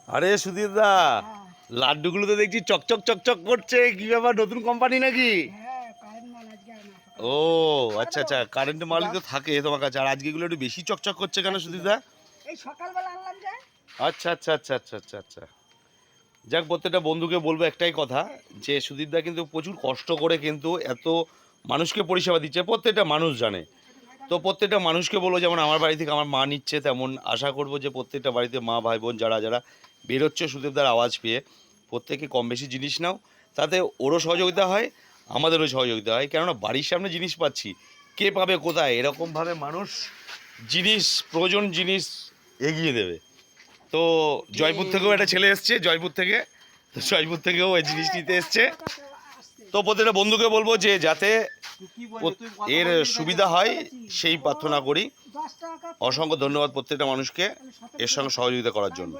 আরে সুধীর দা, লাড্ডুগুলো তো দেখছি চকচক চকচক করছে, কি ব্যাপার, নতুন কোম্পানি নাকি? ও আচ্ছা আচ্ছা, কারেন্ট মালই তো থাকে তোমার কাছে, আর আজকে এগুলো একটু বেশি চকচক করছে কেন সুধীর দা? এই সকালবেলা আনলাম যে। আচ্ছা আচ্ছা আচ্ছা আচ্ছা আচ্ছা আচ্ছা। যাক, প্রত্যেকটা বন্ধুকে বলবো একটাই কথা, যে সুধীর দা কিন্তু প্রচুর কষ্ট করে কিন্তু এত মানুষকে পরিষেবা দিচ্ছে, প্রত্যেকটা মানুষ জানে। তো প্রত্যেকটা মানুষকে বলবো, যেমন আমার বাড়ি থেকে আমার মা নিচ্ছে, তেমন আশা করবো যে প্রত্যেকটা বাড়িতে মা ভাই বোন যারা যারা বেরোচ্ছে সুদেবদার আওয়াজ পেয়ে, প্রত্যেকে কম বেশি জিনিস নাও, তাতে ওরও সহযোগিতা হয়, আমাদেরও সহযোগিতা হয়। কেননা বাড়ির সামনে জিনিস পাচ্ছি, কে পাবে কোথায়, এরকমভাবে মানুষ জিনিস, প্রয়োজন জিনিস এগিয়ে দেবে। তো জয়পুর থেকেও একটা ছেলে এসছে, জয়পুর থেকে, তো জয়পুর থেকেও এই জিনিস নিতে এসছে। তো প্রত্যেকটা বন্ধুকে বলবো যে যাতে এর সুবিধা হয় সেই প্রার্থনা করি। অসংখ্য ধন্যবাদ প্রত্যেকটা মানুষকে এর সঙ্গে সহযোগিতা করার জন্য।